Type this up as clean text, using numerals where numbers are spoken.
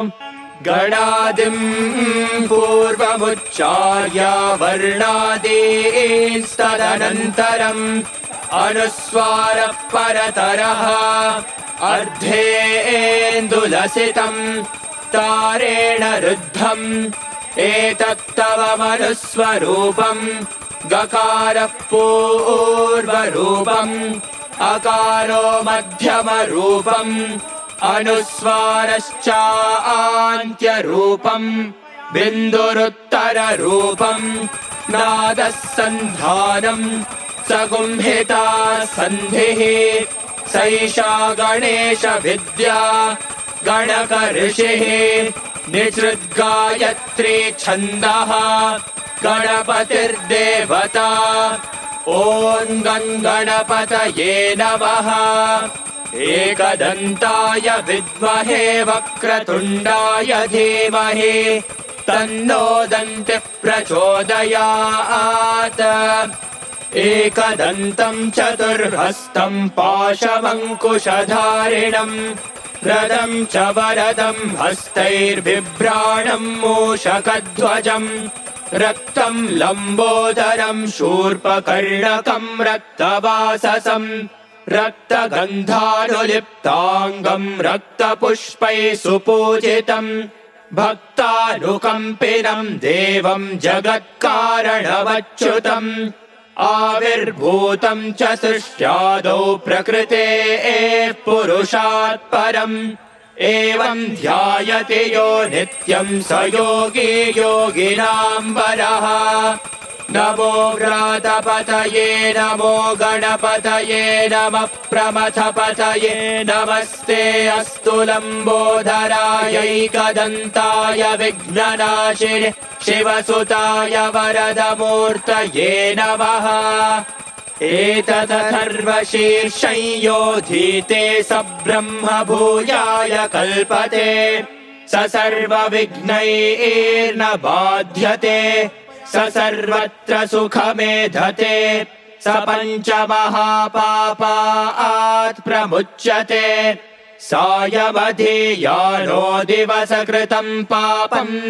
गणादिं पूर्वमुच्चार्य वर्णादींस्तदनन्तरम् अनुस्वारः परतरः अर्धेन्दुलसितम् तारेण रुद्धम् एतत्तव मनुस्वरूपम् गकारः पूर्वरूपम् अकारो मध्यमरूपम् अनुस्वारश्चान्त्यरूपम् बिन्दुरुत्तररूपम् नादः सन्धानम् सगुंहिता सन्धिः सैषा गणेशविद्या गणकऋषिः निसृद्गायत्री छन्दः गणपतिर्देवता ॐ गणपतये नमः। एकदन्ताय विद्महे वक्रतुण्डाय धीमहि तन्नो दन्तिः प्रचोदयात्। एकदन्तम् चतुर्हस्तम् पाशमङ्कुशधारिणम् रथम् च वरदम् हस्तैर्बिभ्राणम् मूषकध्वजम् रक्तम् लम्बोदरम् शूर्पकर्णकम् रक्तवाससम् रक्तगन्धानुलिप्ताङ्गम् रक्तपुष्पैः सुपूजितम् भक्तानुकम्पिनम् देवम् जगत्कारणमच्युतम् आविर्भूतम् च सृष्ट्यादौ प्रकृतेः पुरुषात् परम् एवम् ध्यायति यो नित्यम् स योगी योगिनाम् वरः। नमो व्रातपतये नमो गणपतये नमः प्रमथपतये नमस्ते अस्तु लम्बोदरायैकदन्ताय विघ्ननाशिने शिवसुताय वरदमूर्तये नमः। एतदथर्वशीर्षं योधीते स ब्रह्म भूयाय कल्पते स सर्वविघ्नैर्न बाध्यते स सर्वत्र सुखमेधते स पञ्चमहापापात् प्रमुच्यते सायमधियानो दिवसकृतं पापम्